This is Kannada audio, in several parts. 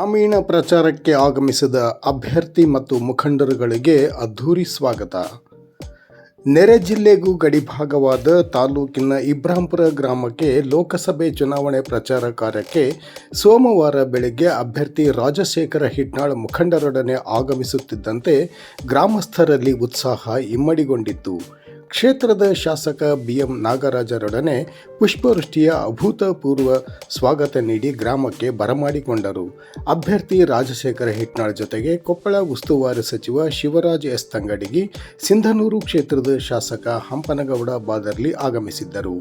ಗ್ರಾಮೀಣ ಪ್ರಚಾರಕ್ಕೆ ಆಗಮಿಸಿದ ಅಭ್ಯರ್ಥಿ ಮತ್ತು ಮುಖಂಡರುಗಳಿಗೆ ಅದ್ಧೂರಿ ಸ್ವಾಗತ. ನೆರೆ ಜಿಲ್ಲೆಗೂ ಗಡಿಭಾಗವಾದ ತಾಲೂಕಿನ ಇಬ್ರಾಂಪುರ ಗ್ರಾಮಕ್ಕೆ ಲೋಕಸಭೆ ಚುನಾವಣೆ ಪ್ರಚಾರ ಕಾರ್ಯಕ್ಕೆ ಸೋಮವಾರ ಬೆಳಗ್ಗೆ ಅಭ್ಯರ್ಥಿ ರಾಜಶೇಖರ ಹಿಟ್ನಾಳ್ ಮುಖಂಡರೊಡನೆ ಆಗಮಿಸುತ್ತಿದ್ದಂತೆ ಗ್ರಾಮಸ್ಥರಲ್ಲಿ ಉತ್ಸಾಹ ಇಮ್ಮಡಿಗೊಂಡಿತ್ತು. ಕ್ಷೇತ್ರದ ಶಾಸಕ BM ನಾಗರಾಜರೊಡನೆ ಪುಷ್ಪವೃಷ್ಟಿಯ ಅಭೂತಪೂರ್ವ ಸ್ವಾಗತ ನೀಡಿ ಗ್ರಾಮಕ್ಕೆ ಬರಮಾಡಿಕೊಂಡರು. ಅಭ್ಯರ್ಥಿ ರಾಜಶೇಖರ ಹಿಟ್ನಾಳ್ ಜೊತೆಗೆ ಕೊಪ್ಪಳ ಉಸ್ತುವಾರಿ ಸಚಿವ ಶಿವರಾಜ್ ಎಸ್ ತಂಗಡಗಿ, ಸಿಂಧನೂರು ಕ್ಷೇತ್ರದ ಶಾಸಕ ಹಂಪನಗೌಡ ಬಾದರ್ಲಿ ಆಗಮಿಸಿದ್ದರು.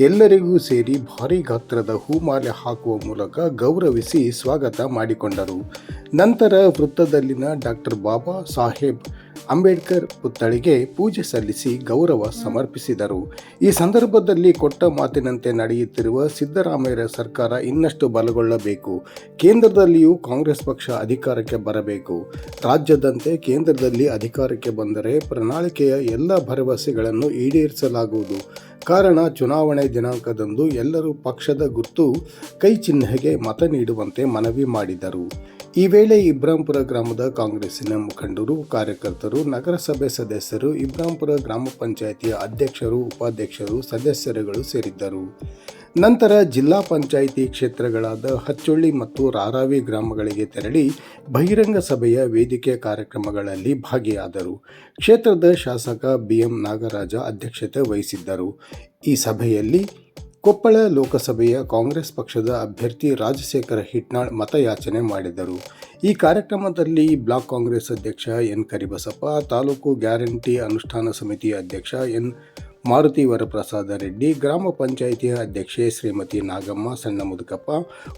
ಎಲ್ಲರಿಗೂ ಸೇರಿ ಭಾರೀ ಗಾತ್ರದ ಹೂಮಾಲೆ ಹಾಕುವ ಮೂಲಕ ಗೌರವಿಸಿ ಸ್ವಾಗತ ಮಾಡಿಕೊಂಡರು. ನಂತರ ವೃತ್ತದಲ್ಲಿನ ಡಾಕ್ಟರ್ ಬಾಬಾ ಸಾಹೇಬ್ ಅಂಬೇಡ್ಕರ್ ಪುತ್ಥಳಿಗೆ ಪೂಜೆ ಸಲ್ಲಿಸಿ ಗೌರವ ಸಮರ್ಪಿಸಿದರು. ಈ ಸಂದರ್ಭದಲ್ಲಿ ಕೊಟ್ಟ ಮಾತಿನಂತೆ ನಡೆಯುತ್ತಿರುವ ಸಿದ್ದರಾಮಯ್ಯ ಸರ್ಕಾರ ಇನ್ನಷ್ಟು ಬಲಗೊಳ್ಳಬೇಕು. ಕೇಂದ್ರದಲ್ಲಿಯೂ ಕಾಂಗ್ರೆಸ್ ಪಕ್ಷ ಅಧಿಕಾರಕ್ಕೆ ಬರಬೇಕು. ರಾಜ್ಯದಂತೆ ಕೇಂದ್ರದಲ್ಲಿ ಅಧಿಕಾರಕ್ಕೆ ಬಂದರೆ ಪ್ರಣಾಳಿಕೆಯ ಎಲ್ಲ ಭರವಸೆಗಳನ್ನು ಈಡೇರಿಸಲಾಗುವುದು. ಕಾರಣ ಚುನಾವಣೆ ದಿನಾಂಕದಂದು ಎಲ್ಲರೂ ಪಕ್ಷದ ಗುರ್ತು ಕೈ ಚಿಹ್ನೆಗೆ ಮತ ನೀಡುವಂತೆ ಮನವಿ ಮಾಡಿದರು. ಈ ವೇಳೆ ಇಬ್ರಾಂಪುರ ಗ್ರಾಮದ ಕಾಂಗ್ರೆಸ್ಸಿನ ಮುಖಂಡರು, ಕಾರ್ಯಕರ್ತರು, ನಗರಸಭೆ ಸದಸ್ಯರು, ಇಬ್ರಾಂಪುರ ಗ್ರಾಮ ಪಂಚಾಯಿತಿಯ ಅಧ್ಯಕ್ಷರು, ಉಪಾಧ್ಯಕ್ಷರು, ಸದಸ್ಯರುಗಳು ಸೇರಿದ್ದರು. ನಂತರ ಜಿಲ್ಲಾ ಪಂಚಾಯಿತಿ ಕ್ಷೇತ್ರಗಳಾದ ಹಚ್ಚೊಳ್ಳಿ ಮತ್ತು ರಾರಾವಿ ಗ್ರಾಮಗಳಿಗೆ ತೆರಳಿ ಬಹಿರಂಗ ಸಭೆಯ ವೇದಿಕೆ ಕಾರ್ಯಕ್ರಮಗಳಲ್ಲಿ ಭಾಗಿಯಾದರು. ಕ್ಷೇತ್ರದ ಶಾಸಕ BM ನಾಗರಾಜ ಅಧ್ಯಕ್ಷತೆ ವಹಿಸಿದ್ದರು. ಈ ಸಭೆಯಲ್ಲಿ ಕೊಪ್ಪಳ ಲೋಕಸಭೆಯ ಕಾಂಗ್ರೆಸ್ ಪಕ್ಷದ ಅಭ್ಯರ್ಥಿ ರಾಜಶೇಖರ ಹಿಟ್ನಾಳ್ ಮತಯಾಚನೆ ಮಾಡಿದರು. ಈ ಕಾರ್ಯಕ್ರಮದಲ್ಲಿ ಬ್ಲಾಕ್ ಕಾಂಗ್ರೆಸ್ ಅಧ್ಯಕ್ಷ N ಕರಿಬಸಪ್ಪ, ತಾಲೂಕು ಗ್ಯಾರಂಟಿ ಅನುಷ್ಠಾನ ಸಮಿತಿ ಅಧ್ಯಕ್ಷ N ಮಾರುತಿ ವರಪ್ರಸಾದ ರೆಡ್ಡಿ, ಗ್ರಾಮ ಪಂಚಾಯಿತಿಯ ಅಧ್ಯಕ್ಷೆ ಶ್ರೀಮತಿ ನಾಗಮ್ಮ ಸಣ್ಣಮುದುಕಪ್ಪ,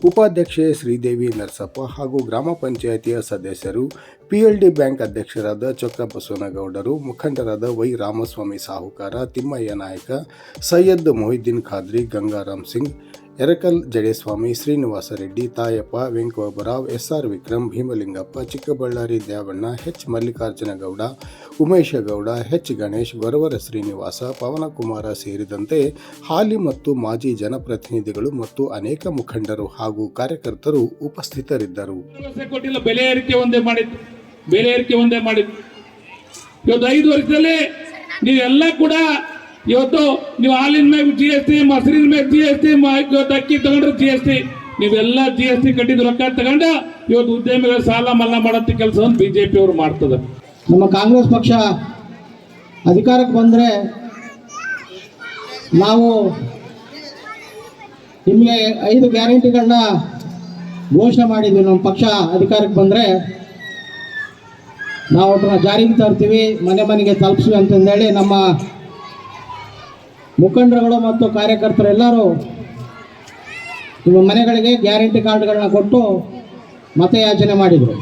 ಉಪಾಧ್ಯಕ್ಷೆ ಶ್ರೀದೇವಿ ನರಸಪ್ಪ ಹಾಗೂ ಗ್ರಾಮ ಪಂಚಾಯಿತಿಯ ಸದಸ್ಯರು, PLD ಬ್ಯಾಂಕ್ ಅಧ್ಯಕ್ಷರಾದ ಚೊಕ್ಕ ಬಸವನಗೌಡರು, ಮುಖಂಡರಾದ ವೈ ರಾಮಸ್ವಾಮಿ ಸಾಹುಕಾರ, ತಿಮ್ಮಯ್ಯ ನಾಯಕ, Syed Mohiuddin Khadri, Gangaram Singh, ಎರಕಲ್ ಜಡೇಸ್ವಾಮಿ, Srinivasa Reddy, Tayappa, Venkobarao, SR Vikram, ಭೀಮಲಿಂಗಪ್ಪ, ಚಿಕ್ಕಬಳ್ಳಾರಿ ದ್ಯಾವಣ್ಣ, H Mallikarjuna Gowda, Umesh Gowda, H Ganesh, ಗೊರವರ Srinivasa, Pavanakumara ಸೇರಿದಂತೆ ಹಾಲಿ ಮತ್ತು ಮಾಜಿ ಜನಪ್ರತಿನಿಧಿಗಳು ಮತ್ತು ಅನೇಕ ಮುಖಂಡರು ಹಾಗೂ ಕಾರ್ಯಕರ್ತರು ಉಪಸ್ಥಿತರಿದ್ದರು. ಬೆಲೆ ಏರಿಕೆ ಒಂದೇ ಮಾಡಿದ್ದು ಇವತ್ತು 5 ವರ್ಷದಲ್ಲಿ ನೀವೆಲ್ಲ ಕೂಡ ಇವತ್ತು ನೀವು ಹಾಲಿನ ಮೇಲೆ GST, ಮೊಸರಿನ ಮೇಲೆ GST, ಇವತ್ತು ಅಕ್ಕಿ ತಗೊಂಡ್ರೆ GST, ನೀವೆಲ್ಲ GST ಕಟ್ಟಿದ ರೊಕ್ಕ ತಗೊಂಡ ಇವತ್ತು ಉದ್ಯಮಿಗಳ ಸಾಲ ಮನ್ನಾ ಮಾಡೋ ಕೆಲಸವನ್ನು BJP ಅವರು ಮಾಡ್ತದೆ. ನಮ್ಮ ಕಾಂಗ್ರೆಸ್ ಪಕ್ಷ ಅಧಿಕಾರಕ್ಕೆ ಬಂದರೆ ನಾವು ನಿಮಗೆ 5 ಗ್ಯಾರಂಟಿಗಳನ್ನ ಘೋಷಣೆ ಮಾಡಿದ್ವಿ. ನಮ್ಮ ಪಕ್ಷ ಅಧಿಕಾರಕ್ಕೆ ಬಂದರೆ ನಾವು ಅದನ್ನ ಜಾರಿಗೆ ತರ್ತೀವಿ, ಮನೆ ಮನೆಗೆ ತಲುಪಿಸ್ವಿ ಅಂತಂದೇಳಿ ನಮ್ಮ ಮುಖಂಡರುಗಳು ಮತ್ತು ಕಾರ್ಯಕರ್ತರೆಲ್ಲರೂ ನಿಮ್ಮ ಮನೆಗಳಿಗೆ ಗ್ಯಾರಂಟಿ ಕಾರ್ಡ್ಗಳನ್ನ ಕೊಟ್ಟು ಮತಯಾಚನೆ ಮಾಡಿದರು.